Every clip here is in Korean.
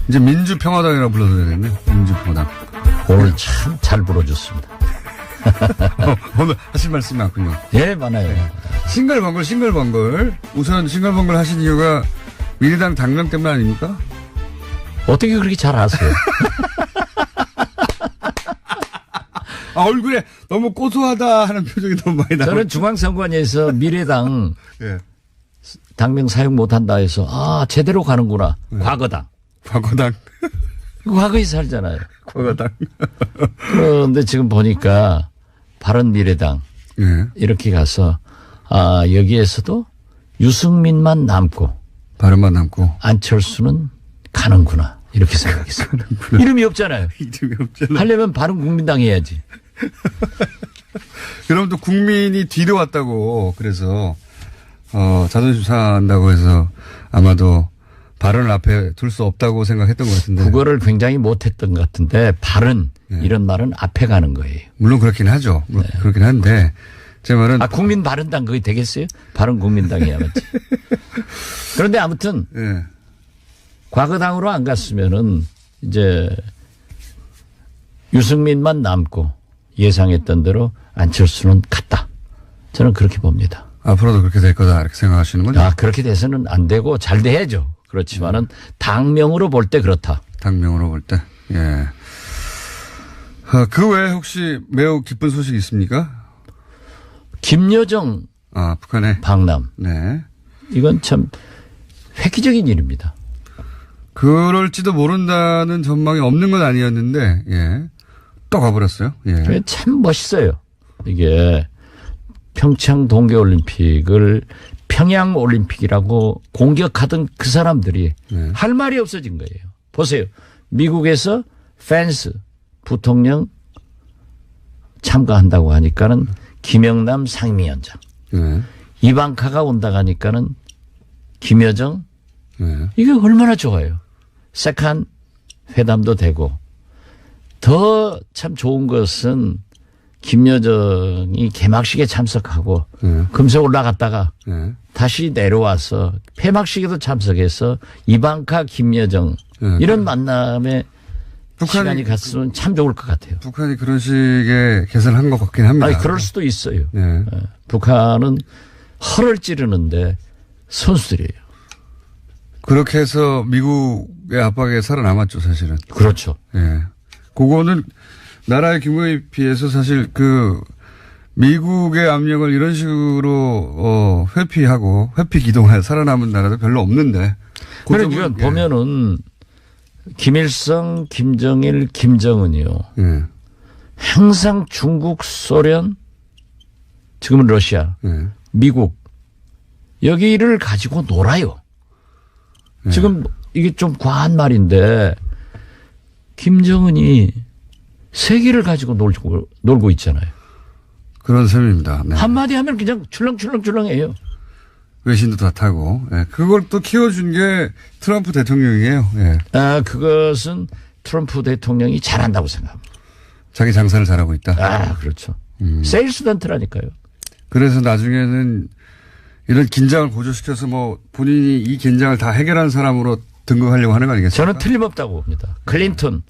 이제 민주평화당이라고 불러도 되겠네. 민주평화당. 오늘 참 잘 불어줬습니다. 오늘 하실 말씀이 많군요. 예, 많아요. 네. 싱글벙글. 우선 싱글벙글 하신 이유가 미래당 당명 때문 아닙니까? 어떻게 그렇게 잘 아세요? 얼굴에 너무 고소하다 하는 표정이 너무 많이 나와요. 저는 중앙선관위에서 미래당 예. 당명 사용 못한다 해서 제대로 가는구나. 네. 과거당. 과거에 살잖아요. 과거당. 그런데 지금 보니까 바른미래당 예. 이렇게 가서 여기에서도 유승민만 남고 바른만 남고 안철수는 가는구나. 이렇게 생각했어요. 이름이 없잖아요. 이름이 없잖아요. 하려면 바른국민당 해야지. 그럼 또 국민이 뒤로 왔다고 그래서 자존심 상한다고 해서 아마도 발언을 앞에 둘 수 없다고 생각했던 것 같은데. 국어를 굉장히 못했던 것 같은데 발언 이런 말은 앞에 가는 거예요. 물론 그렇긴 하죠. 네. 그렇긴 한데 제 말은 국민바른당 그게 되겠어요? 바른국민당이야 맞지. 그런데 아무튼 예. 과거당으로 안 갔으면은 이제 유승민만 남고 예상했던 대로 안철수는 갔다. 저는 그렇게 봅니다. 앞으로도 그렇게 될 거다 이렇게 생각하시는 거죠? 그렇게 돼서는 안 되고 잘 돼야죠. 그렇지만은 당명으로 볼 때 그렇다. 당명으로 볼 때. 예. 그 외에 혹시 매우 기쁜 소식이 있습니까? 김여정 북한의 방남. 네. 이건 참 획기적인 일입니다. 그럴지도 모른다는 전망이 없는 건 아니었는데, 예. 또 가버렸어요. 예. 참 멋있어요. 이게 평창 동계올림픽을 평양올림픽이라고 공격하던 그 사람들이 할 말이 없어진 거예요. 보세요. 미국에서 펜스 부통령 참가한다고 하니까는 김영남 상임위원장. 이방카가 온다고 하니까는 김여정. 이게 얼마나 좋아요. 세컨 회담도 되고 더 참 좋은 것은 김여정이 개막식에 참석하고 금세 올라갔다가 다시 내려와서 폐막식에도 참석해서 이방카 김여정 이런 만남에 시간이 갔으면 참 좋을 것 같아요. 북한이 그런 식의 개선을 한 것 같긴 합니다. 그럴 수도 있어요. 북한은 허를 찌르는데 선수들이에요. 그렇게 해서 미국의 압박에 살아남았죠, 사실은. 그렇죠. 예. 그거는 나라의 규모에 비해서 사실 미국의 압력을 이런 식으로 회피하고 회피 기동하여 살아남은 나라도 별로 없는데. 그러니까 보면은 김일성, 김정일, 김정은이요. 항상 중국, 소련, 지금은 러시아, 미국 여기를 가지고 놀아요. 지금 이게 좀 과한 말인데 김정은이 세계를 가지고 놀고 있잖아요. 그런 셈입니다. 네. 한마디 하면 그냥 출렁출렁해요. 외신도 다 타고. 네. 그걸 또 키워준 게 트럼프 대통령이에요. 네. 그것은 트럼프 대통령이 잘한다고 생각합니다. 자기 장사를 잘하고 있다. 그렇죠. 세일스단트라니까요. 그래서 나중에는 이런 긴장을 고조시켜서 본인이 이 긴장을 다 해결한 사람으로 등극하려고 하는 거 아니겠습니까? 저는 틀림없다고 봅니다. 클린턴,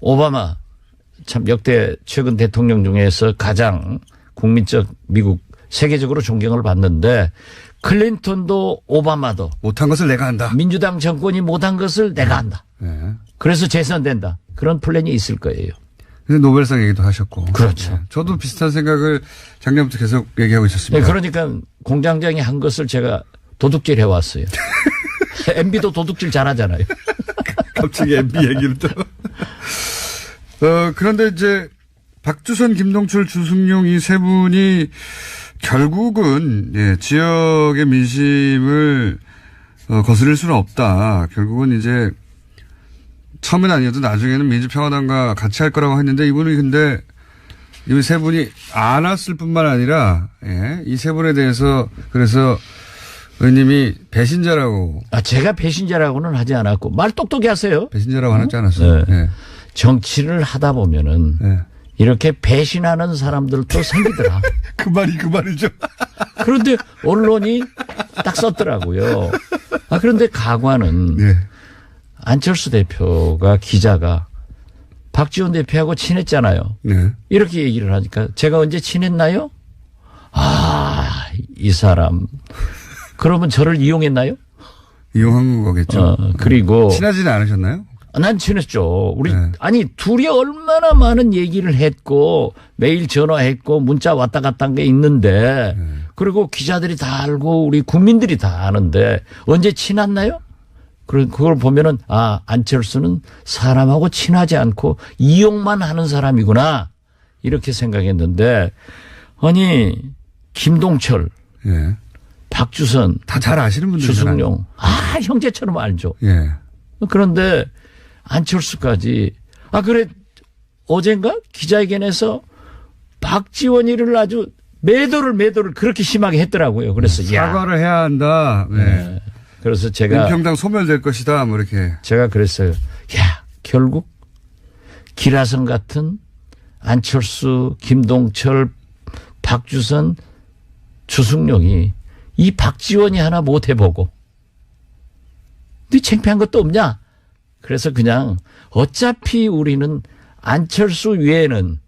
오바마 참 역대 최근 대통령 중에서 가장 국민적 미국 세계적으로 존경을 받는데 클린턴도 오바마도 못한 것을 내가 한다. 민주당 정권이 못한 것을 내가 한다. 네. 그래서 재선된다. 그런 플랜이 있을 거예요. 근데 노벨상 얘기도 하셨고. 그렇죠. 네. 저도 비슷한 생각을 작년부터 계속 얘기하고 있었습니다. 네, 그러니까 공장장이 한 것을 제가 도둑질 해왔어요. MB도 도둑질 잘하잖아요. 갑자기 MB 얘기를 또. 그런데 이제 박주선, 김동철, 주승용 이 세 분이 결국은 지역의 민심을 거스릴 수는 없다. 결국은 이제 처음엔 아니어도 나중에는 민주평화당과 같이 할 거라고 했는데 이분이 근데 이 세 분이 안 왔을 뿐만 아니라 이 세 분에 대해서 그래서 의원님이 배신자라고. 제가 배신자라고는 하지 않았고 말 똑똑히 하세요. 배신자라고 하지 않았어요. 네. 네. 정치를 하다 보면은 이렇게 배신하는 사람들도 생기더라. 그 말이죠. 그런데 언론이 딱 썼더라고요. 그런데 가관은 안철수 대표가 기자가 박지원 대표하고 친했잖아요. 네. 이렇게 얘기를 하니까 제가 언제 친했나요? 이 사람. 그러면 저를 이용했나요? 이용한 거겠죠. 그리고 친하지는 않으셨나요? 난 친했죠. 우리 네. 아니 둘이 얼마나 많은 얘기를 했고 매일 전화했고 문자 왔다 갔다 한 게 있는데 그리고 기자들이 다 알고 우리 국민들이 다 아는데 언제 친했나요? 그걸 보면은 안철수는 사람하고 친하지 않고 이용만 하는 사람이구나 이렇게 생각했는데 아니 김동철, 예. 박주선 다 잘 아시는 분들이잖아요. 주승용 형제처럼 알죠. 예. 그런데 안철수까지 그래 어젠가 기자회견에서 박지원이를 아주 매도를 그렇게 심하게 했더라고요. 그래서 사과를 해야 한다. 네. 그래서 제가 민평당 소멸될 것이다. 뭐 이렇게. 제가 그랬어요. 결국 기라성 같은 안철수, 김동철, 박주선, 주승용이 이 박지원이 하나 못 해보고 네 창피한 것도 없냐? 그래서 그냥 어차피 우리는 안철수 외에는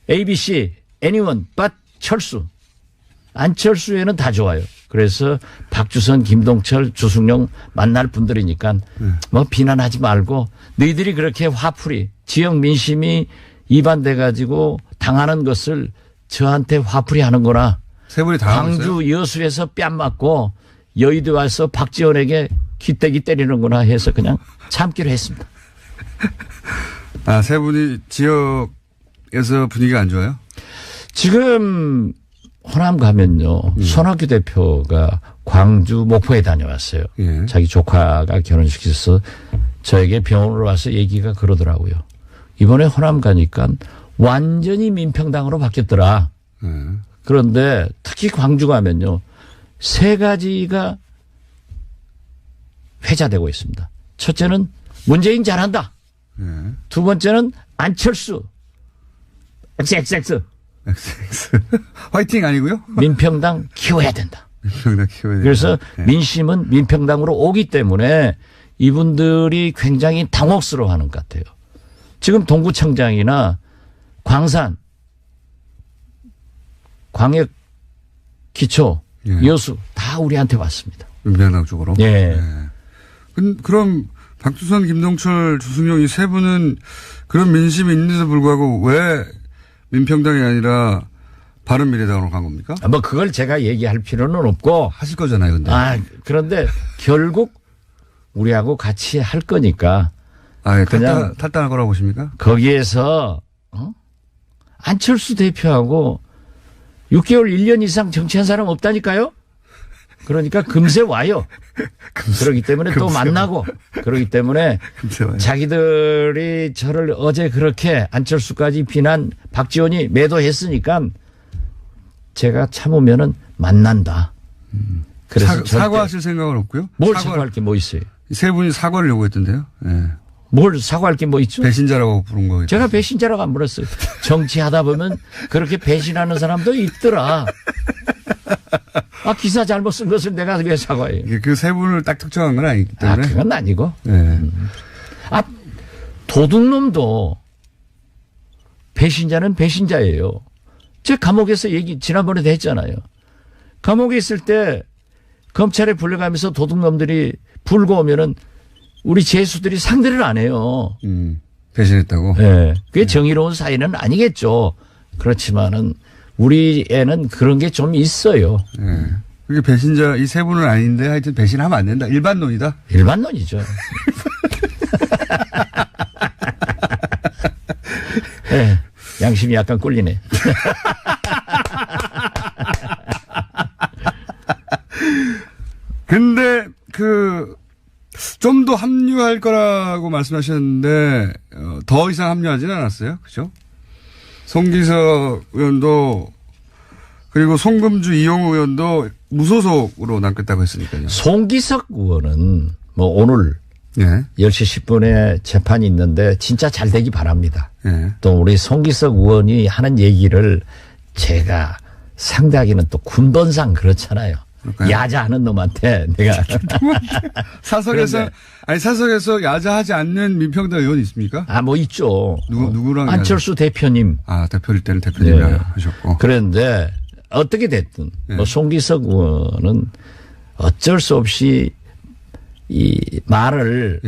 ABC, anyone but 철수. 안철수 외에는 다 좋아요. 그래서 박주선, 김동철, 주승용 만날 분들이니까 뭐 비난하지 말고 너희들이 그렇게 화풀이 지역 민심이 이반돼 가지고 당하는 것을 저한테 화풀이 하는구나. 세 분이 다 광주 여수에서 뺨 맞고 여의도 와서 박지원에게 깃대기 때리는구나 해서 그냥 참기로 했습니다. 세 분이 지역에서 분위기가 안 좋아요? 지금 호남 가면요. 손학규 대표가 광주 목포에 다녀왔어요. 예. 자기 조카가 결혼식에서 저에게 병원으로 와서 얘기가 그러더라고요. 이번에 호남 가니까 완전히 민평당으로 바뀌었더라. 그런데 특히 광주 가면요. 3가지가 회자되고 있습니다. 첫째는 문재인 잘한다. 두 번째는 안철수. XXX. 화이팅 아니고요? 민평당 키워야 된다. 민평당 키워야 된다. 그래서 네. 민심은 민평당으로 오기 때문에 이분들이 굉장히 당혹스러워하는 것 같아요. 지금 동구청장이나 광산, 광역, 기초, 예. 여수 다 우리한테 왔습니다. 민평당 쪽으로? 예. 그럼 박주선, 김동철, 주승용 이 세 분은 그런 민심이 있는데도 불구하고 왜 민평당이 아니라 바른미래당으로 간 겁니까? 뭐 그걸 제가 얘기할 필요는 없고. 하실 거잖아요, 근데. 그런데 결국 우리하고 같이 할 거니까. 그냥 탈당할 거라고 보십니까? 거기에서 안철수 대표하고 6개월 1년 이상 정치한 사람 없다니까요. 그러니까 금세 와요. 그러기 때문에 또 만나고 그러기 때문에 자기들이 저를 어제 그렇게 안철수까지 비난 박지원이 매도했으니까 제가 참으면은 만난다. 그래서 사과하실 생각은 없고요? 뭘 사과할 게 뭐 있어요? 세 분이 사과를 요구했던데요. 네. 뭘 사과할 게 뭐 있죠? 배신자라고 부른 거예요. 제가 배신자라고 안 불렀어요. 정치하다 보면 그렇게 배신하는 사람도 있더라. 기사 잘못 쓴 것을 내가 왜 사과해요? 그 세 분을 딱 특정한 건 아니기 때문에. 그건 아니고. 네. 도둑놈도 배신자는 배신자예요. 제 감옥에서 지난번에도 했잖아요. 감옥에 있을 때 검찰에 불려가면서 도둑놈들이 불고 오면은 우리 죄수들이 상대를 안 해요. 배신했다고? 네. 그게 정의로운 사회는 아니겠죠. 그렇지만은 우리 애는 그런 게 좀 있어요. 네. 그게 배신자 이 세 분은 아닌데 하여튼 배신하면 안 된다. 일반론이다. 일반론이죠. 네. 양심이 약간 꿀리네. 근데 좀 더 합류할 거라고 말씀하셨는데 더 이상 합류하지는 않았어요. 그죠? 송기석 의원도 그리고 송금주 이용우 의원도 무소속으로 남겠다고 했으니까요. 송기석 의원은 오늘 네. 10시 10분에 재판이 있는데 진짜 잘 되기 바랍니다. 네. 또 우리 송기석 의원이 하는 얘기를 제가 상대하기는 또 군번상 그렇잖아요. 그럴까요? 야자하는 놈한테 내가. 사석에서, 사석에서 야자하지 않는 민평당 의원이 있습니까? 뭐 있죠. 누구랑? 안철수 대표님. 대표일 때는 대표님이 하셨고. 그런데 어떻게 됐든 뭐 송기석 의원은 어쩔 수 없이 이 말을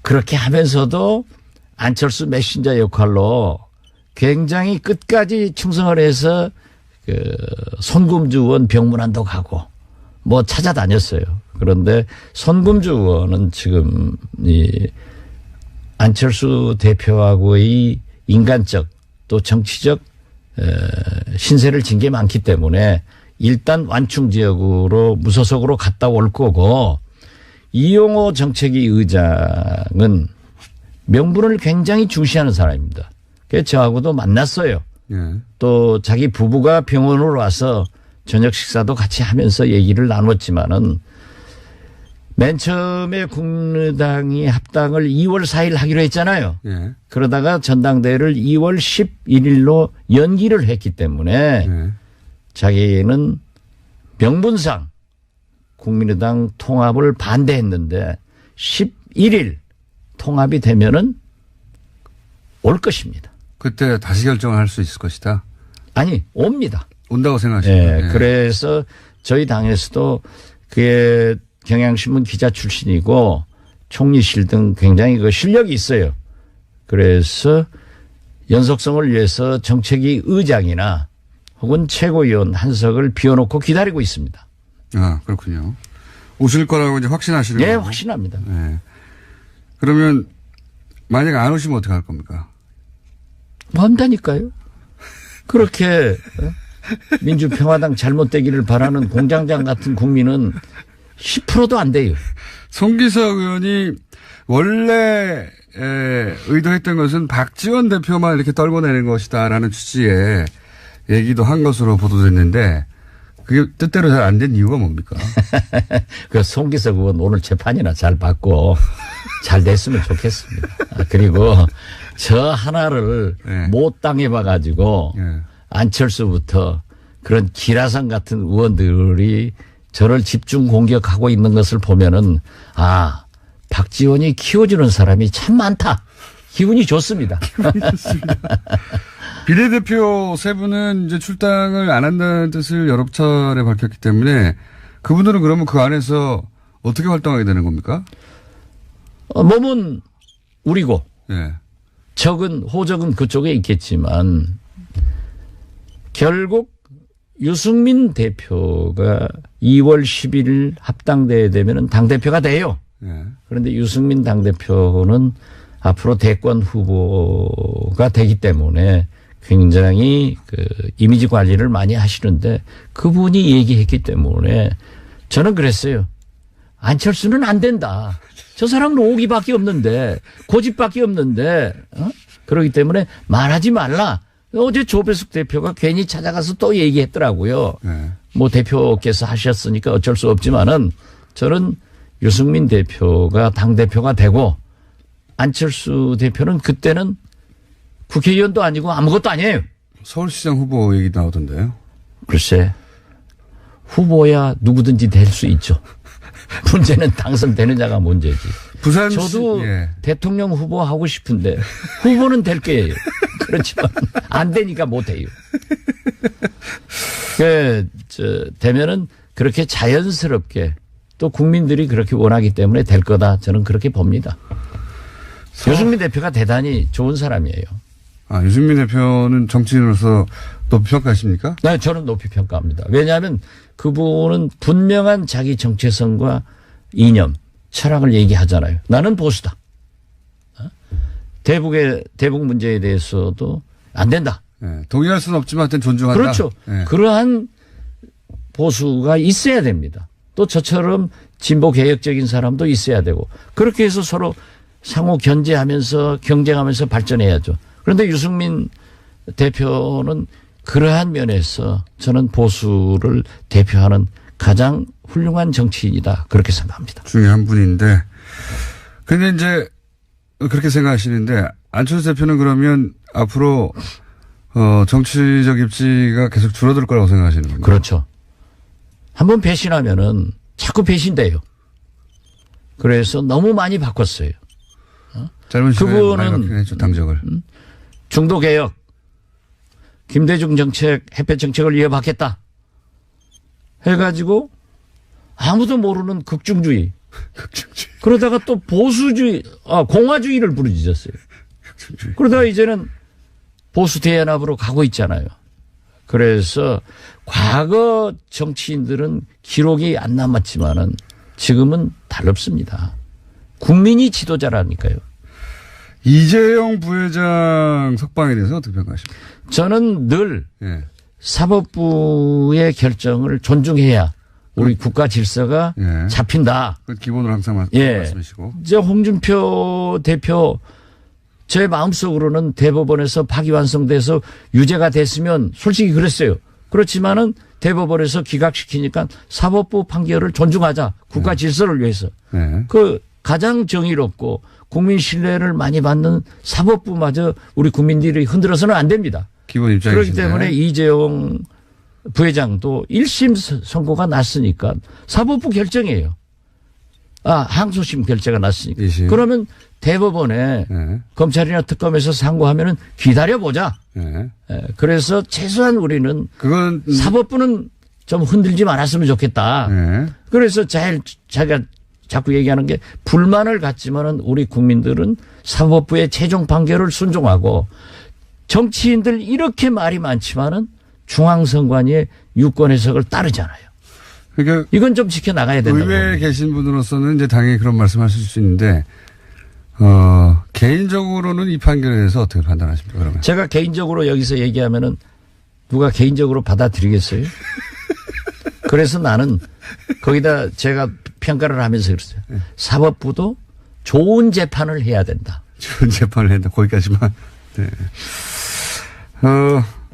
그렇게 하면서도 안철수 메신저 역할로 굉장히 끝까지 충성을 해서 손금주 의원 병문안도 가고 뭐 찾아다녔어요. 그런데 손금주 의원은 지금 이 안철수 대표하고의 인간적 또 정치적 신세를 진 게 많기 때문에 일단 완충 지역으로 무소속으로 갔다 올 거고 이용호 정책위 의장은 명분을 굉장히 중시하는 사람입니다. 그래서 저하고도 만났어요. 또 자기 부부가 병원으로 와서 저녁 식사도 같이 하면서 얘기를 나눴지만은 맨 처음에 국민의당이 합당을 2월 4일 하기로 했잖아요. 그러다가 전당대회를 2월 11일로 연기를 했기 때문에 자기는 명분상 국민의당 통합을 반대했는데 11일 통합이 되면은 올 것입니다. 그때 다시 결정을 할 수 있을 것이다. 아니, 옵니다. 온다고 생각하십니까? 그래서 저희 당에서도 그게 경향신문 기자 출신이고 총리실 등 굉장히 그 실력이 있어요. 그래서 연속성을 위해서 정책위 의장이나 혹은 최고위원 한석을 비워놓고 기다리고 있습니다. 그렇군요. 오실 거라고 이제 확신하시는 거예요? 네, 확신합니다. 그러면 만약에 안 오시면 어떻게 할 겁니까? 뭐 한다니까요. 그렇게 민주평화당 잘못되기를 바라는 공장장 같은 국민은 10%도 안 돼요. 송기석 의원이 원래 의도했던 것은 박지원 대표만 이렇게 떨궈내는 것이다라는 취지의 얘기도 한 것으로 보도됐는데 그게 뜻대로 잘 안 된 이유가 뭡니까? 그 송기석 의원 오늘 재판이나 잘 받고 잘 됐으면 좋겠습니다. 그리고 저 하나를 못 당해봐가지고 안철수부터 그런 기라성 같은 의원들이 저를 집중 공격하고 있는 것을 보면은 박지원이 키워주는 사람이 참 많다. 기분이 좋습니다. 비례대표 세 분은 이제 출당을 안 한다는 뜻을 여러 차례 밝혔기 때문에 그분들은 그러면 그 안에서 어떻게 활동하게 되는 겁니까? 몸은 우리고 호적은 그쪽에 있겠지만 결국 유승민 대표가 2월 10일 합당대회 되면은 당대표가 돼요. 그런데 유승민 당대표는 앞으로 대권 후보가 되기 때문에 굉장히 그 이미지 관리를 많이 하시는데 그분이 얘기했기 때문에 저는 그랬어요. 안철수는 안 된다. 저 사람은 오기밖에 없는데 고집밖에 없는데 그렇기 때문에 말하지 말라. 어제 조배숙 대표가 괜히 찾아가서 또 얘기했더라고요. 뭐 대표께서 하셨으니까 어쩔 수 없지만은 저는 유승민 대표가 당대표가 되고 안철수 대표는 그때는 국회의원도 아니고 아무것도 아니에요. 서울시장 후보 얘기 나오던데요. 글쎄 후보야 누구든지 될 수 있죠. 문제는 당선되는 자가 문제지. 저도 대통령 후보 하고 싶은데 후보는 될 거예요. 그렇지만 안 되니까 못 해요. 되면은 그렇게 자연스럽게 또 국민들이 그렇게 원하기 때문에 될 거다. 저는 그렇게 봅니다. 유승민 대표가 대단히 좋은 사람이에요. 유승민 대표는 정치인으로서 높이 평가하십니까? 네, 저는 높이 평가합니다. 왜냐하면 그분은 분명한 자기 정체성과 이념, 철학을 얘기하잖아요. 나는 보수다. 대북 문제에 대해서도 안 된다. 동의할 수는 없지만 하여튼 존중한다. 그렇죠. 그러한 보수가 있어야 됩니다. 또 저처럼 진보 개혁적인 사람도 있어야 되고 그렇게 해서 서로 상호 견제하면서 경쟁하면서 발전해야죠. 그런데 유승민 대표는 그러한 면에서 저는 보수를 대표하는 가장 훌륭한 정치인이다. 그렇게 생각합니다. 중요한 분인데. 근데 이제 그렇게 생각하시는데 안철수 대표는 그러면 앞으로 정치적 입지가 계속 줄어들 거라고 생각하시는 겁니까? 그렇죠. 한번 배신하면은 자꾸 배신돼요. 그래서 너무 많이 바꿨어요. 짧은 시간에 많이 그거는 바뀌긴 했죠, 당적을. 중도개혁, 김대중 정책, 햇볕 정책을 이어받겠다 해가지고 아무도 모르는 극중주의. 그러다가 또 보수주의, 공화주의를 부르짖었어요. 그러다가 이제는 보수 대연합으로 가고 있잖아요. 그래서 과거 정치인들은 기록이 안 남았지만은 지금은 달릅습니다. 국민이 지도자라니까요. 이재용 부회장 석방에 대해서 어떻게 평가하십니까? 저는 늘 예. 사법부의 결정을 존중해야 우리 국가 질서가 예. 잡힌다. 그 기본으로 항상 예. 말씀이시고. 이제 홍준표 대표 제 마음속으로는 대법원에서 파기환송돼서 유죄가 됐으면 솔직히 그랬어요. 그렇지만은 대법원에서 기각시키니까 사법부 판결을 존중하자. 국가 질서를 위해서. 예. 그 가장 정의롭고 국민 신뢰를 많이 받는 사법부마저 우리 국민들이 흔들어서는 안 됩니다. 기본 입장이신데. 그렇기 때문에 이재용 부회장도 1심 선고가 났으니까 사법부 결정이에요. 항소심 결정가 났으니까. 2심. 그러면 대법원에 예. 검찰이나 특검에서 상고하면은 기다려보자. 예. 그래서 최소한 우리는 그건 사법부는 좀 흔들지 말았으면 좋겠다. 예. 그래서 자기가 자꾸 얘기하는 게 불만을 갖지만은 우리 국민들은 사법부의 최종 판결을 순종하고 정치인들 이렇게 말이 많지만은 중앙선관위의 유권 해석을 따르잖아요. 그러니까 이건 좀 지켜나가야 된다고 의회에 봅니다. 계신 분으로서는 이제 당연히 그런 말씀하실 수 있는데 개인적으로는 이 판결에 대해서 어떻게 판단하십니까? 그러면 제가 개인적으로 여기서 얘기하면은 누가 개인적으로 받아들이겠어요? 그래서 나는 거기다 제가 평가를 하면서 그랬어요. 사법부도 좋은 재판을 해야 된다. 좋은 재판을 했다. 거기까지만. 네.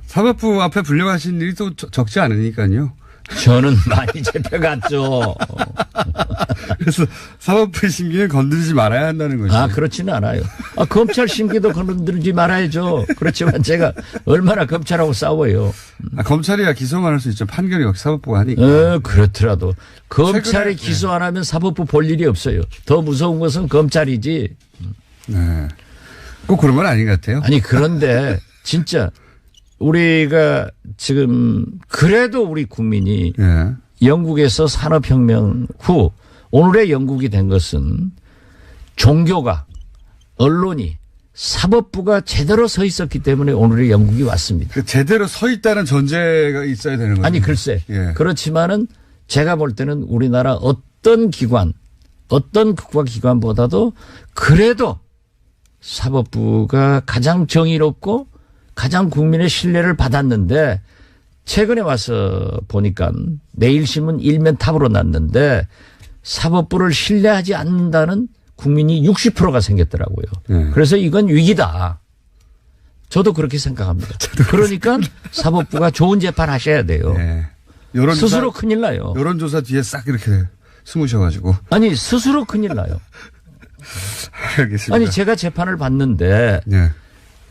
사법부 앞에 불려가신 일이 또 적지 않으니까요. 저는 많이 잡혀갔죠. 그래서 사법부의 심기는 건드리지 말아야 한다는 거죠. 그렇지는 않아요. 검찰 심기도 건드리지 말아야죠. 그렇지만 제가 얼마나 검찰하고 싸워요. 검찰이야 기소만 할 수 있죠. 판결이 역시 사법부가 하니까. 그렇더라도 검찰이 최근에, 기소 안 하면 사법부 볼 일이 없어요. 더 무서운 것은 검찰이지. 네. 꼭 그런 건 아닌 것 같아요. 아니 그런데 진짜 우리가 지금 그래도 우리 국민이 예. 영국에서 산업혁명 후 오늘의 영국이 된 것은 종교가 언론이 사법부가 제대로 서 있었기 때문에 오늘의 영국이 왔습니다. 그 제대로 서 있다는 전제가 있어야 되는 거죠. 아니 글쎄 예. 그렇지만은 제가 볼 때는 우리나라 어떤 기관 어떤 국가기관보다도 그래도 사법부가 가장 정의롭고 가장 국민의 신뢰를 받았는데 최근에 와서 보니까 매일신문 일면 탑으로 났는데 사법부를 신뢰하지 않는다는 국민이 60%가 생겼더라고요. 네. 그래서 이건 위기다. 저도 그렇게 생각합니다. 그러니까 사법부가 좋은 재판 하셔야 돼요. 네. 스스로 큰일 나요. 여론조사 뒤에 싹 이렇게 숨으셔가지고. 아니 스스로 큰일 나요. 알겠습니다. 아니 제가 재판을 받는데 네.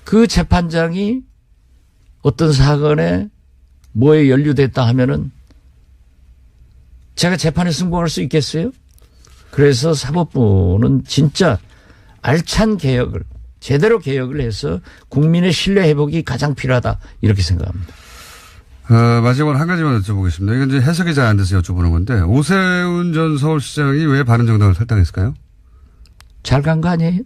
그 재판장이 어떤 사건에 뭐에 연루됐다 하면은 제가 재판에 승복할 수 있겠어요? 그래서 사법부는 진짜 알찬 개혁을 제대로 개혁을 해서 국민의 신뢰 회복이 가장 필요하다 이렇게 생각합니다. 마지막으로 한 가지만 여쭤보겠습니다. 이건 이제 해석이 잘 안 돼서 여쭤보는 건데 오세훈 전 서울시장이 왜 바른정당을 탈당했을까요? 잘 간 거 아니에요?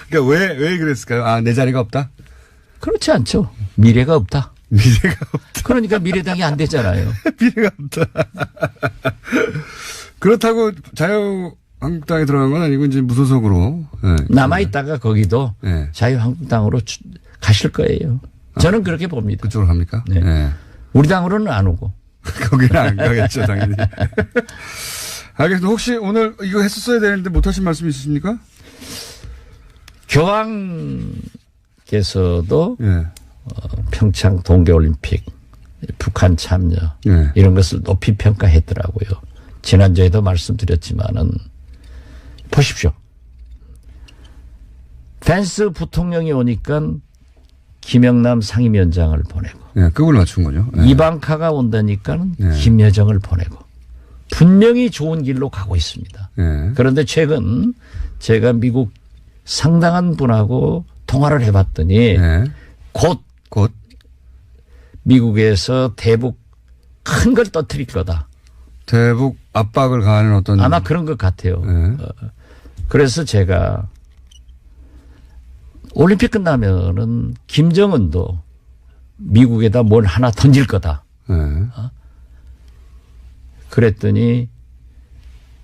그러니까 왜 그랬을까요? 내 자리가 없다? 그렇지 않죠. 미래가 없다. 미래가 없다. 그러니까 미래당이 안 되잖아요. 미래가 없다. 그렇다고 자유한국당에 들어간 건 아니고 이제 무소속으로. 네. 남아있다가 거기도 네. 자유한국당으로 가실 거예요. 저는 그렇게 봅니다. 그쪽으로 갑니까? 네. 네. 우리 당으로는 안 오고. 거기는 안 가겠죠, 당연히. 알겠습니다. 혹시 오늘 이거 했었어야 되는데 못하신 말씀 있으십니까? 교황께서도 예. 평창 동계올림픽, 북한 참여 예. 이런 것을 높이 평가했더라고요. 지난주에도 말씀드렸지만은 보십시오. 펜스 부통령이 오니까 김영남 상임위원장을 보내고 예, 급을 맞춘 거죠. 예. 이방카가 온다니까는 네. 김여정을 보내고 분명히 좋은 길로 가고 있습니다. 예. 그런데 최근 제가 미국 상당한 분하고 통화를 해봤더니 예. 곧 미국에서 대북 큰 걸 터뜨릴 거다. 대북 압박을 가하는 어떤. 아마 그런 것 같아요. 예. 그래서 제가 올림픽 끝나면은 김정은도 미국에다 뭘 하나 던질 거다. 예. 그랬더니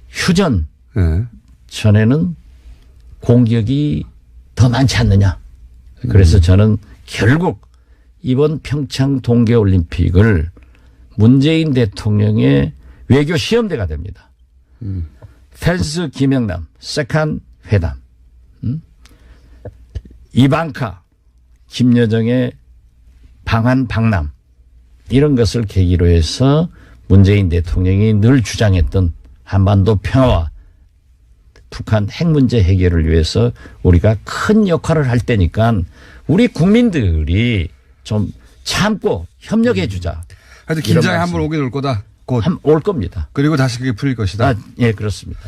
휴전 예. 전에는 공격이 더 많지 않느냐. 그래서 저는 결국 이번 평창 동계올림픽을 문재인 대통령의 외교 시험대가 됩니다. 펜스 김영남 세컨 회담, 이방카 김여정의 방한 방남 이런 것을 계기로 해서 문재인 대통령이 늘 주장했던 한반도 평화와 북한 핵 문제 해결을 위해서 우리가 큰 역할을 할 때니까 우리 국민들이 좀 참고 협력해 주자. 하여튼 긴장이 한번 오긴 올 거다. 곧. 올 겁니다. 그리고 다시 그게 풀릴 것이다. 아, 예, 그렇습니다.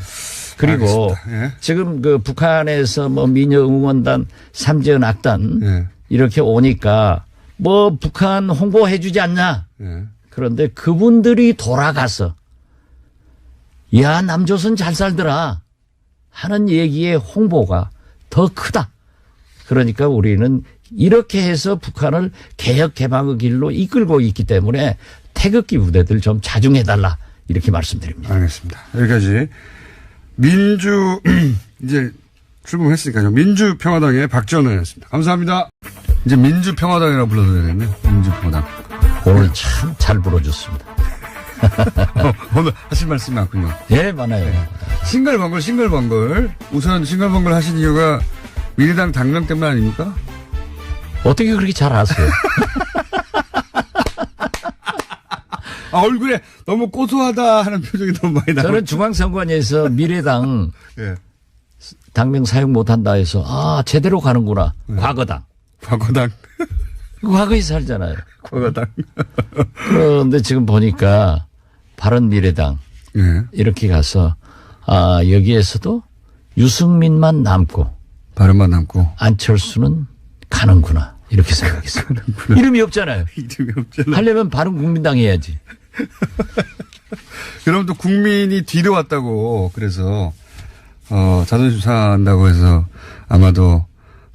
그리고 알겠습니다. 예. 지금 그 북한에서 뭐 미녀 응원단, 삼재현 악단 예. 이렇게 오니까 뭐 북한 홍보해 주지 않냐. 예. 그런데 그분들이 돌아가서 야, 남조선 잘 살더라 하는 얘기의 홍보가 더 크다. 그러니까 우리는 이렇게 해서 북한을 개혁 개방의 길로 이끌고 있기 때문에 태극기 부대들 좀 자중해달라 이렇게 말씀드립니다. 알겠습니다. 여기까지 민주 이제 출범했으니까요. 민주평화당의 박지원 의원이었습니다. 감사합니다. 이제 민주평화당이라고 불러도 되겠네요. 민주평화당. 오늘 참 잘 불어줬습니다. 오늘 하실 말씀이 많군요. 예, 많아요. 싱글벙글. 우선 싱글벙글 하신 이유가 민주당 당명 때문 아닙니까? 어떻게 그렇게 잘 아세요? 아, 얼굴에 너무 고소하다 하는 표정이 너무 많이 나와요. 저는 중앙선관위에서 미래당 예. 당명 사용 못한다 해서 아, 제대로 가는구나. 과거당. 과거당. 과거에 살잖아요. 과거당. 그런데 지금 보니까 바른미래당 예. 이렇게 가서 아, 여기에서도 유승민만 남고 발음만 남고. 안철수는 가는구나. 이렇게 생각했어요. 이름이 없잖아요. 이름이 없잖아. 하려면 바른국민당 해야지. 그럼 또 국민이 뒤로 왔다고 그래서 자존심 상한다고 해서 아마도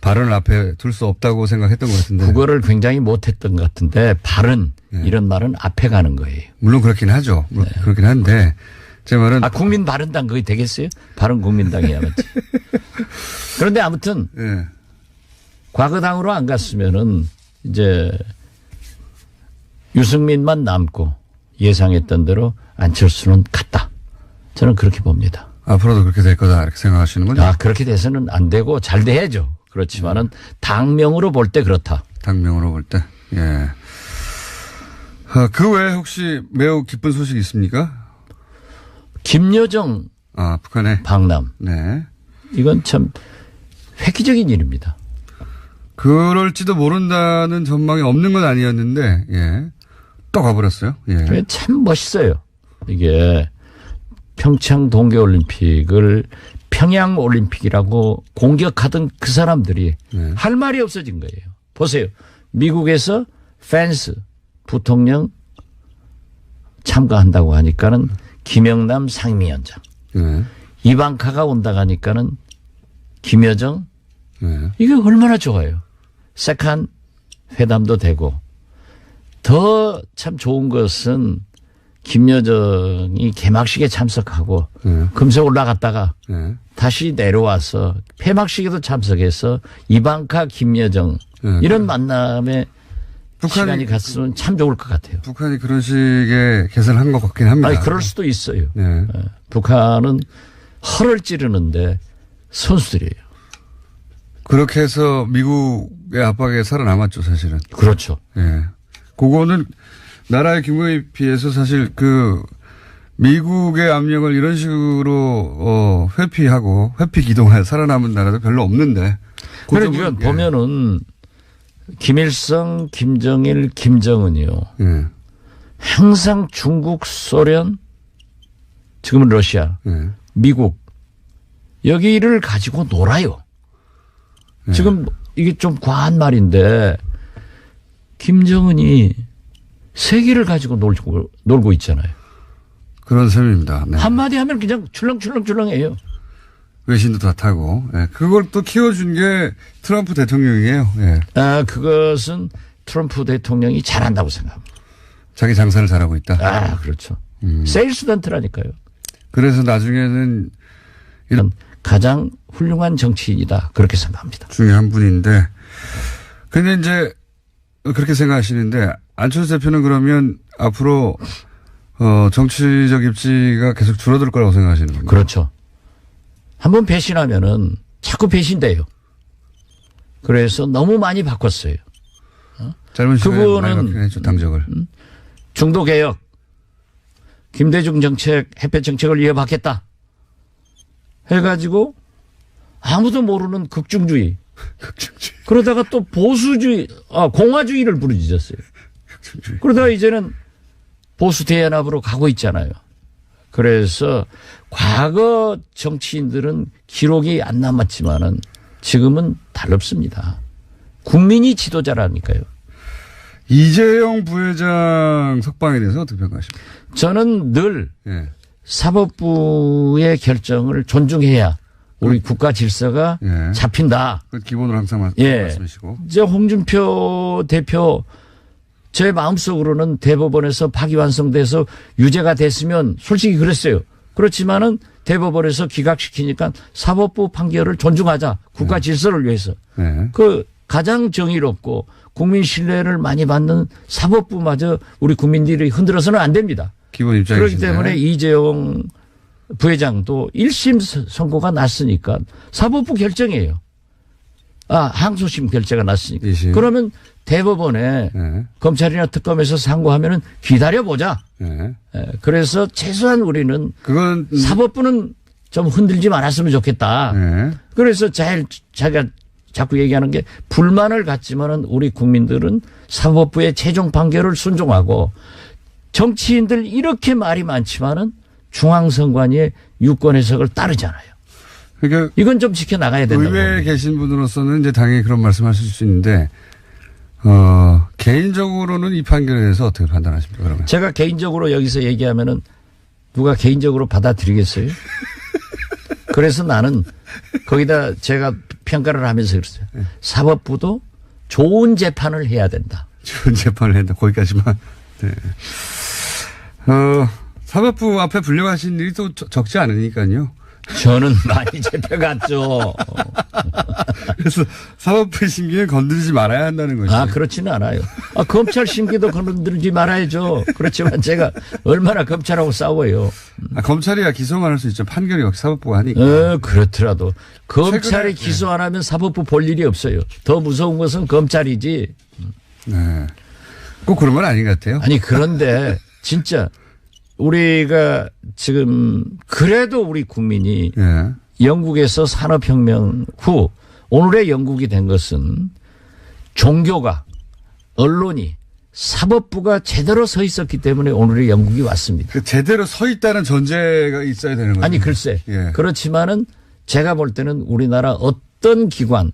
발언을 앞에 둘 수 없다고 생각했던 것 같은데. 국어를 굉장히 못했던 것 같은데 바른 이런 말은 앞에 가는 거예요. 물론 그렇긴 하죠. 그렇긴 한데 제 말은 아, 국민 바른당 그게 되겠어요? 바른국민당 해야지. 그런데 아무튼 예. 과거당으로 안 갔으면은 이제 유승민만 남고 예상했던 대로 안철수는 갔다. 저는 그렇게 봅니다. 앞으로도 그렇게 될 거다 이렇게 생각하시는 거죠? 아, 그렇게 돼서는 안 되고 잘 돼야죠. 그렇지만은 당명으로 볼 때 그렇다. 당명으로 볼 때. 예. 그 외에 혹시 매우 기쁜 소식이 있습니까? 김여정 아, 북한에. 방남. 네. 이건 참 획기적인 일입니다. 그럴지도 모른다는 전망이 없는 건 아니었는데, 예. 또 가버렸어요. 예. 참 멋있어요. 이게 평창 동계올림픽을 평양올림픽이라고 공격하던 그 사람들이 네. 할 말이 없어진 거예요. 보세요. 미국에서 펜스 부통령 참가한다고 하니까는 김영남 상임위원장. 네. 이방카가 온다고 하니까는 김여정. 네. 이게 얼마나 좋아요. 세컨 회담도 되고 더 참 좋은 것은 김여정이 개막식에 참석하고 금세 올라갔다가 네. 다시 내려와서 폐막식에도 참석해서 이방카 김여정 네. 이런 만남에 시간이 갔으면 참 좋을 것 같아요. 북한이 그런 식의 개선을 한 것 같긴 합니다. 아니, 그럴 수도 있어요. 네. 북한은 허를 찌르는데 선수들이에요. 그렇게 해서 미국의 압박에 살아남았죠, 사실은. 그렇죠. 예. 그거는 나라의 규모에 비해서 사실 미국의 압력을 이런 식으로 회피 기동하여 살아남은 나라도 별로 없는데. 그러니까 보면은 김일성, 김정일, 김정은이요. 예. 항상 중국, 소련, 지금은 러시아, 예. 미국 여기를 가지고 놀아요. 예. 지금 이게 좀 과한 말인데 김정은이 세계를 가지고 놀고 있잖아요. 그런 셈입니다. 네. 한마디 하면 그냥 출렁출렁해요. 외신도 다 타고. 예. 그걸 또 키워준 게 트럼프 대통령이에요. 예. 아, 그것은 트럼프 대통령이 잘한다고 생각합니다. 자기 장사를 잘하고 있다. 아, 그렇죠. 세일스단트라니까요. 그래서 나중에는 이런 가장 훌륭한 정치인이다. 그렇게 생각합니다. 중요한 분인데. 근데 이제 그렇게 생각하시는데 안철수 대표는 그러면 앞으로 정치적 입지가 계속 줄어들 거라고 생각하시는 겁니다. 그렇죠. 한번 배신하면은 자꾸 배신돼요. 그래서 너무 많이 바꿨어요. 짧은 시간에 많이 그분은 바뀌긴 했죠, 당적을. 중도개혁, 김대중 정책, 햇볕 정책을 이어받겠다 해가지고 아무도 모르는 극중주의. 극중주의. 그러다가 또 보수주의, 공화주의를 부르짖었어요. 극중주의. 그러다가 이제는 보수 대연합으로 가고 있잖아요. 그래서 과거 정치인들은 기록이 안 남았지만은 지금은 달릅습니다. 국민이 지도자라니까요. 이재용 부회장 석방에 대해서 어떻게 평가하십니까? 저는 늘 예. 사법부의 결정을 존중해야 우리 국가 질서가 예. 잡힌다. 그 기본으로 항상 예. 말씀이시고. 이제 홍준표 대표 제 마음속으로는 대법원에서 파기환송돼서 유죄가 됐으면 솔직히 그랬어요. 그렇지만은 대법원에서 기각시키니까 사법부 판결을 존중하자. 국가 질서를 위해서. 예. 그 가장 정의롭고 국민 신뢰를 많이 받는 사법부마저 우리 국민들이 흔들어서는 안 됩니다. 기본 입장이신데. 그렇기 때문에 이재용 부회장도 1심 선고가 났으니까 사법부 결정이에요. 항소심 결재가 났으니까. 2심. 그러면 대법원에 예. 검찰이나 특검에서 상고하면은 기다려보자. 예. 그래서 최소한 우리는 그건 사법부는 좀 흔들지 말았으면 좋겠다. 예. 그래서 자기가 자꾸 얘기하는 게 불만을 갖지만은 우리 국민들은 사법부의 최종 판결을 순종하고 정치인들 이렇게 말이 많지만은 중앙선관위의 유권 해석을 따르잖아요. 그러니까 이건 좀 지켜나가야 된다고 의회에 봅니다. 계신 분으로서는 이제 당연히 그런 말씀하실 수 있는데 개인적으로는 이 판결에 대해서 어떻게 판단하십니까? 그러면 제가 개인적으로 여기서 얘기하면은 누가 개인적으로 받아들이겠어요? 그래서 나는 거기다 제가 평가를 하면서 그랬어요. 사법부도 좋은 재판을 해야 된다. 좋은 재판을 했다. 거기까지만. 네. 사법부 앞에 불려가신 일이 또 적지 않으니까요. 저는 많이 잡혀갔죠. 그래서 사법부의 심기는 건드리지 말아야 한다는 것이죠. 그렇지는 않아요. 검찰 심기도 건드리지 말아야죠. 그렇지만 제가 얼마나 검찰하고 싸워요. 검찰이야 기소만 할 수 있죠. 판결이 역시 사법부가 하니까. 그렇더라도 검찰이 최근에, 기소 안 하면 사법부 볼 일이 없어요. 더 무서운 것은 검찰이지. 네. 꼭 그런 건 아닌 것 같아요. 아니 그런데 진짜 우리가 지금 그래도 우리 국민이 예. 영국에서 산업혁명 후 오늘의 영국이 된 것은 종교가 언론이 사법부가 제대로 서 있었기 때문에 오늘의 영국이 왔습니다. 그 제대로 서 있다는 전제가 있어야 되는 거죠. 아니 글쎄 예. 그렇지만은 제가 볼 때는 우리나라 어떤 기관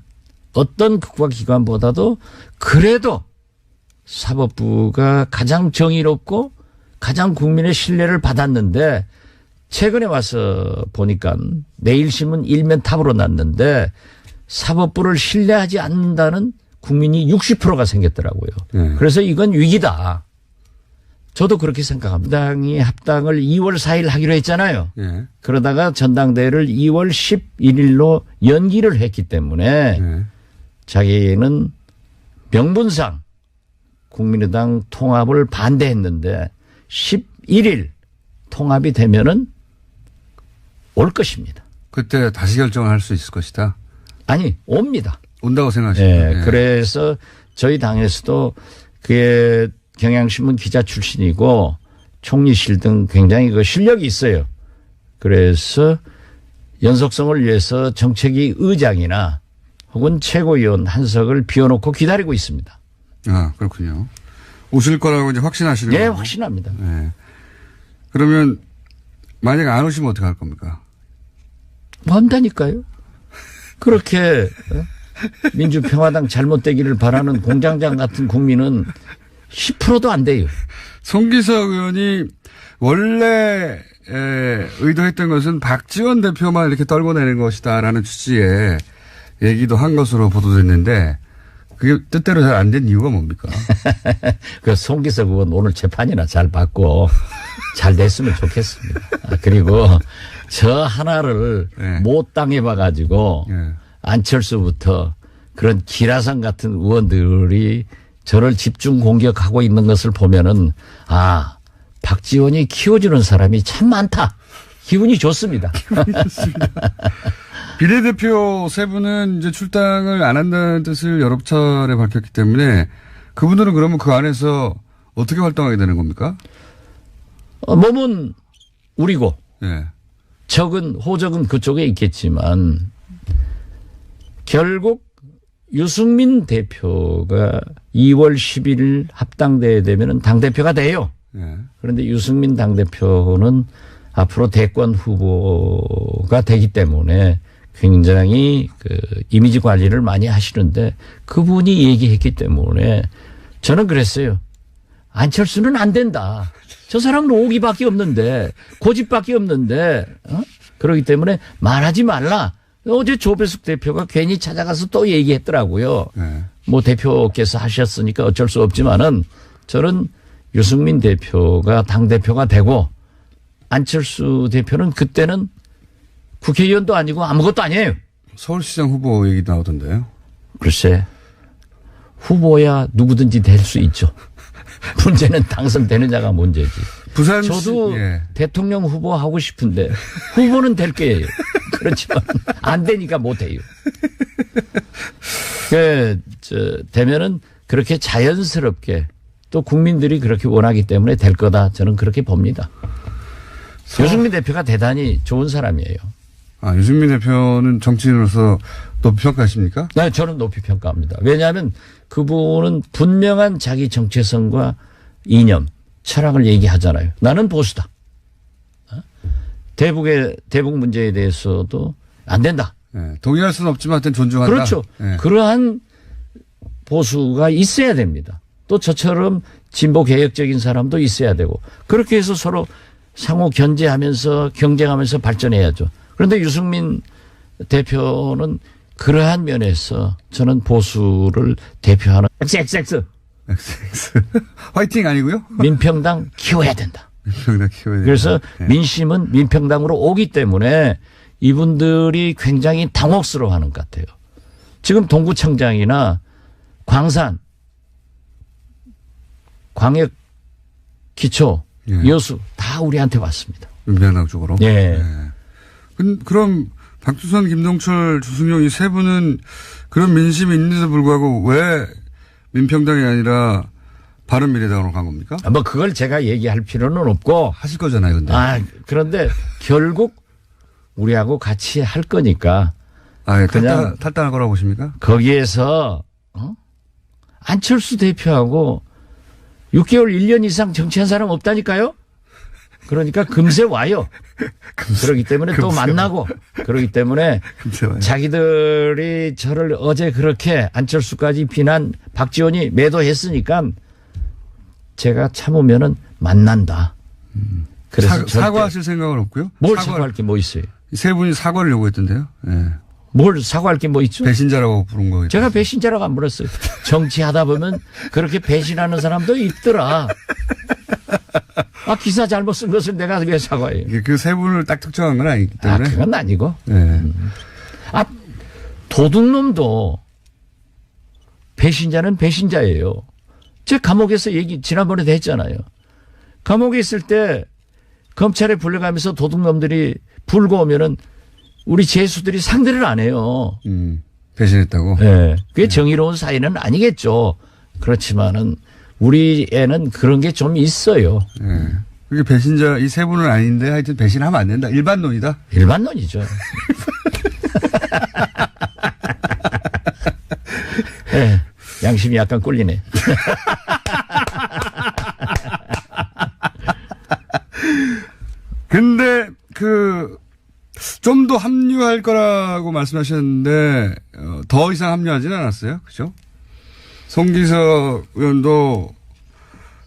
어떤 국가기관보다도 그래도 사법부가 가장 정의롭고 가장 국민의 신뢰를 받았는데 최근에 와서 보니까 내일신문 일면 탑으로 났는데 사법부를 신뢰하지 않는다는 국민이 60%가 생겼더라고요. 네. 그래서 이건 위기다. 저도 그렇게 생각합니다. 당이 합당을 2월 4일 하기로 했잖아요. 예. 그러다가 전당대회를 2월 11일로 연기를 했기 때문에 예. 자기는 명분상 국민의당 통합을 반대했는데 11일 통합이 되면은 올 것입니다. 그때 다시 결정을 할 수 있을 것이다. 아니, 옵니다. 온다고 생각하십니까? 예, 그래서 저희 당에서도 그게 경향신문 기자 출신이고 총리실 등 굉장히 그 실력이 있어요. 그래서 연속성을 위해서 정책위 의장이나 혹은 최고위원 한석을 비워놓고 기다리고 있습니다. 아, 그렇군요. 오실 거라고 이제 확신하시는 거예요? 네, 확신합니다. 네. 그러면 만약 안 오시면 어떻게 할 겁니까? 뭐 한다니까요. 그렇게 민주평화당 잘못되기를 바라는 공장장 같은 국민은 10%도 안 돼요. 송기석 의원이 원래 의도했던 것은 박지원 대표만 이렇게 떨궈내는 것이다라는 취지의 얘기도 한 것으로 보도됐는데 그게 뜻대로 잘 안 된 이유가 뭡니까? 그 송기석 의원 오늘 재판이나 잘 받고 잘 됐으면 좋겠습니다. 그리고 저 하나를 네. 못 당해봐가지고 네. 안철수부터 그런 기라상 같은 의원들이 저를 집중 공격하고 있는 것을 보면은 아 박지원이 키워주는 사람이 참 많다. 기분이 좋습니다. 비례대표 세 분은 이제 출당을 안 한다는 뜻을 여러 차례 밝혔기 때문에 그분들은 그러면 그 안에서 어떻게 활동하게 되는 겁니까? 몸은 우리고 네. 적은 호적은 그쪽에 있겠지만 결국 유승민 대표가 2월 10일 합당대회 되면은 당대표가 돼요. 네. 그런데 유승민 당대표는 앞으로 대권 후보가 되기 때문에 굉장히 그 이미지 관리를 많이 하시는데 그분이 얘기했기 때문에 저는 그랬어요. 안철수는 안 된다. 저 사람은 오기밖에 없는데 고집밖에 없는데 그렇기 때문에 말하지 말라. 어제 조배숙 대표가 괜히 찾아가서 또 얘기했더라고요. 네. 뭐 대표께서 하셨으니까 어쩔 수 없지만은 저는 유승민 대표가 당대표가 되고 안철수 대표는 그때는 국회의원도 아니고 아무것도 아니에요. 서울시장 후보 얘기 나오던데요. 글쎄 후보야 누구든지 될 수 있죠. 문제는 당선되느냐가 문제지. 부산시 저도 예. 대통령 후보 하고 싶은데 후보는 될 거예요. 그렇지만 안 되니까 못 해요. 되면은 그렇게 자연스럽게 또 국민들이 그렇게 원하기 때문에 될 거다. 저는 그렇게 봅니다. 유승민 대표가 대단히 좋은 사람이에요. 아, 유승민 대표는 정치인으로서 높이 평가하십니까? 네, 저는 높이 평가합니다. 왜냐하면 그분은 분명한 자기 정체성과 이념, 철학을 얘기하잖아요. 나는 보수다. 대북 문제에 대해서도 안 된다. 네, 동의할 수는 없지만 하여튼 존중한다. 그렇죠. 네. 그러한 보수가 있어야 됩니다. 또 저처럼 진보 개혁적인 사람도 있어야 되고 그렇게 해서 서로 상호 견제하면서 경쟁하면서 발전해야죠. 그런데 유승민 대표는 그러한 면에서 저는 보수를 대표하는 XXX 화이팅 아니고요? 민평당 키워야 된다. 민평당 키워야 된다. 그래서 네. 민심은 민평당으로 오기 때문에 이분들이 굉장히 당혹스러워하는 것 같아요. 지금 동구청장이나 광산, 광역 기초, 예. 여수 다 우리한테 왔습니다. 민평당 쪽으로. 예. 네. 그럼 박주선, 김동철, 주승용 이 세 분은 그런 민심이 있는데도 불구하고 왜 민평당이 아니라 바른미래당으로 간 겁니까? 뭐 그걸 제가 얘기할 필요는 없고. 하실 거잖아요, 근데. 그런데 결국 우리하고 같이 할 거니까. 아, 예, 그냥 탈당할 거라고 보십니까? 거기에서 안철수 대표하고 6개월 1년 이상 정치한 사람 없다니까요. 그러니까 금세 와요. 그렇기 때문에 또 만나고 그렇기 때문에 자기들이 저를 어제 그렇게 안철수까지 비난 박지원이 매도했으니까 제가 참으면은 만난다. 그래서 사과하실 생각은 없고요? 뭘 사과할 게 뭐 있어요? 세 분이 사과를 요구했던데요. 네. 뭘 사과할 게 뭐 있죠? 배신자라고 부른 거예요. 제가 배신자라고 안 불렀어요. 정치하다 보면 그렇게 배신하는 사람도 있더라. 기사 잘못 쓴 것을 내가 왜 사과해요? 그 세 분을 딱 특정한 건 아니기 때문에. 그건 아니고. 네. 도둑놈도 배신자는 배신자예요. 제 감옥에서 지난번에도 했잖아요. 감옥에 있을 때 검찰에 불려가면서 도둑놈들이 불고 오면은 우리 죄수들이 상대를 안 해요. 배신했다고? 네. 그게 정의로운 사회는 아니겠죠. 그렇지만은 우리 애는 그런 게 좀 있어요. 네. 그게 배신자, 이 세 분은 아닌데 하여튼 배신하면 안 된다. 일반론이다? 일반론이죠. 양심이 약간 꿀리네. 근데 좀 더 합류할 거라고 말씀하셨는데 더 이상 합류하지는 않았어요. 그죠? 송기석 의원도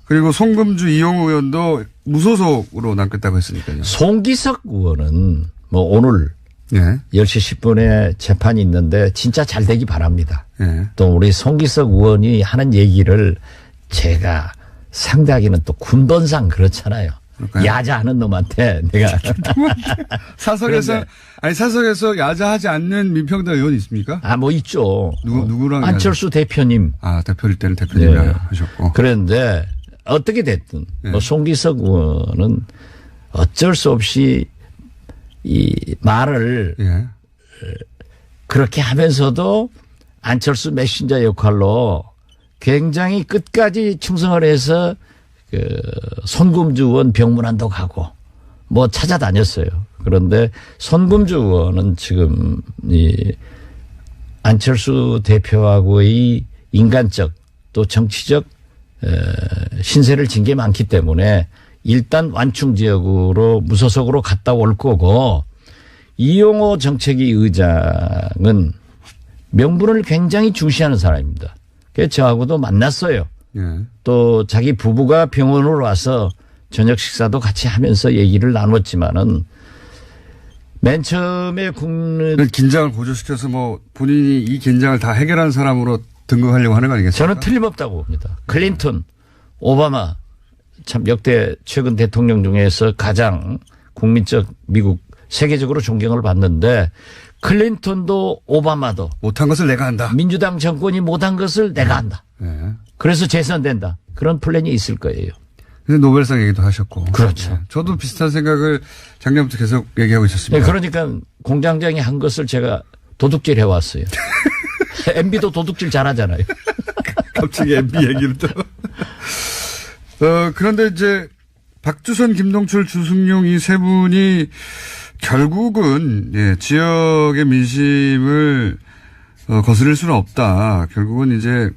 그리고 송금주 이용우 의원도 무소속으로 남겠다고 했으니까요. 송기석 의원은 뭐 오늘 예. 10시 10분에 재판이 있는데 진짜 잘 되기 바랍니다. 예. 또 우리 송기석 의원이 하는 얘기를 제가 상대하기는 또 군번상 그렇잖아요. 그럴까요? 야자하는 놈한테 내가 사석에서 야자하지 않는 민평당 의원이 있습니까? 뭐 있죠. 누구랑 안철수 대표님. 대표일 때는 대표님이라 네. 하셨고. 그런데 어떻게 됐든 네. 송기석 의원은 어쩔 수 없이 이 말을 예. 그렇게 하면서도 안철수 메신저 역할로 굉장히 끝까지 충성을 해서 손금주 의원 병문안도 가고 뭐 찾아다녔어요. 그런데 손금주 의원은 지금 이 안철수 대표하고의 인간적 또 정치적 신세를 진 게 많기 때문에 일단 완충 지역으로 무소속으로 갔다 올 거고 이용호 정책위 의장은 명분을 굉장히 중시하는 사람입니다. 그래서 저하고도 만났어요. 예. 또 자기 부부가 병원으로 와서 저녁 식사도 같이 하면서 얘기를 나눴지만은 맨 처음에 긴장을 고조시켜서 뭐 본인이 이 긴장을 다 해결한 사람으로 등극하려고 하는 거 아니겠습니까? 저는 틀림없다고 봅니다. 클린턴, 오바마 참 역대 최근 대통령 중에서 가장 국민적 미국 세계적으로 존경을 받는데 클린턴도 오바마도 못한 것을 내가 한다. 민주당 정권이 못한 것을 내가 한다. 네. 그래서 재선된다. 그런 플랜이 있을 거예요. 근데 노벨상 얘기도 하셨고. 그렇죠. 네. 저도 비슷한 생각을 작년부터 계속 얘기하고 있었습니다. 네, 그러니까 공장장이 한 것을 제가 도둑질 해왔어요. MB도 도둑질 잘하잖아요. 갑자기 MB 얘기를 또. 그런데 이제 박주선, 김동철, 주승용 이 세 분이 결국은 지역의 민심을 거스릴 수는 없다. 결국은 이제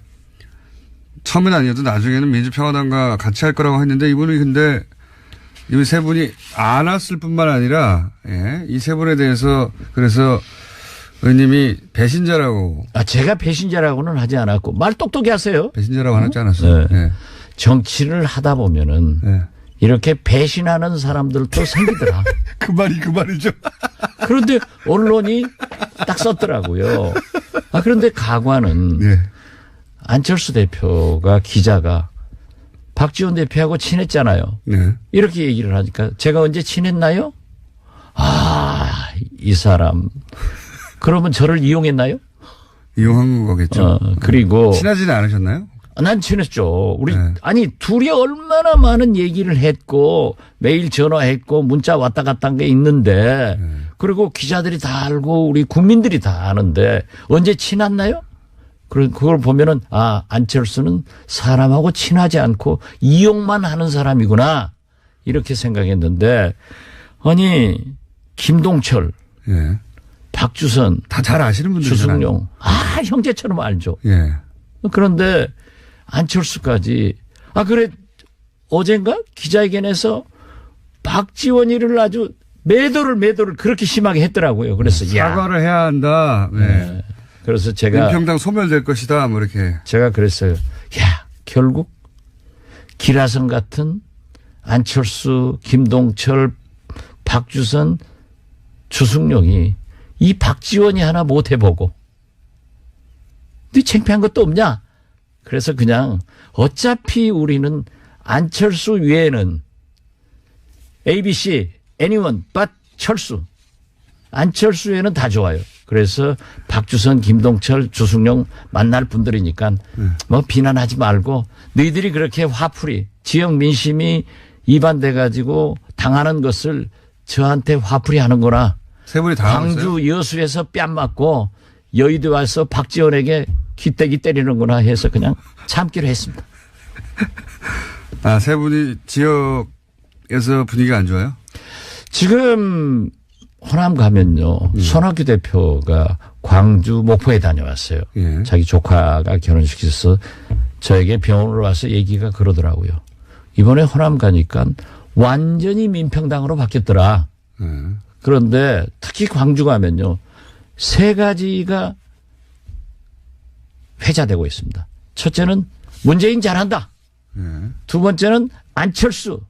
처음엔 아니어도 나중에는 민주평화당과 같이 할 거라고 했는데 이분이 근데 이 세 분이 안 왔을 뿐만 아니라 이 세 분에 대해서 그래서 의원님이 배신자라고. 제가 배신자라고는 하지 않았고 말 똑똑히 하세요. 배신자라고 안 하지 않았어요. 네. 네. 정치를 하다 보면은 네. 이렇게 배신하는 사람들도 생기더라. 그 말이죠. 그런데 언론이 딱 썼더라고요. 그런데 가관은 네. 안철수 대표가 기자가 박지원 대표하고 친했잖아요. 네. 이렇게 얘기를 하니까 제가 언제 친했나요? 이 사람. 그러면 저를 이용했나요? 이용한 거겠죠. 그리고 친하지는 않으셨나요? 난 친했죠. 우리 네. 아니 둘이 얼마나 많은 얘기를 했고 매일 전화했고 문자 왔다 갔다 한 게 있는데 그리고 기자들이 다 알고 우리 국민들이 다 아는데 언제 친했나요? 그걸 보면은 안철수는 사람하고 친하지 않고 이용만 하는 사람이구나 이렇게 생각했는데 아니 김동철, 예. 박주선 다 잘 아시는 분들이잖아요. 주승용 형제처럼 알죠. 예. 그런데 안철수까지 그래 어젠가 기자회견에서 박지원이를 아주 매도를 그렇게 심하게 했더라고요. 그래서 사과를 해야 한다. 네. 그래서 제가 민평당 소멸될 것이다. 뭐 이렇게 제가 그랬어요. 결국 기라성 같은 안철수, 김동철, 박주선, 주승용이 이 박지원이 하나 못 해보고 네 창피한 것도 없냐? 그래서 그냥 어차피 우리는 안철수 외에는 ABC, anyone but 철수. 안철수 외에는 다 좋아요. 그래서 박주선, 김동철, 주승용 만날 분들이니까 뭐 비난하지 말고 너희들이 그렇게 화풀이 지역 민심이 이반돼 가지고 당하는 것을 저한테 화풀이 하는 거나 세 분이 다 광주 여수에서 뺨 맞고 여의도 와서 박지원에게 깃대기 때리는구나 해서 그냥 참기로 했습니다. 세 분이 지역에서 분위기가 안 좋아요? 지금 호남 가면요. 손학규 대표가 광주 목포에 다녀왔어요. 예. 자기 조카가 결혼시켜서 저에게 병원으로 와서 얘기가 그러더라고요. 이번에 호남 가니까 완전히 민평당으로 바뀌었더라. 그런데 특히 광주 가면요. 3가지가 회자되고 있습니다. 첫째는 문재인 잘한다. 두 번째는 안철수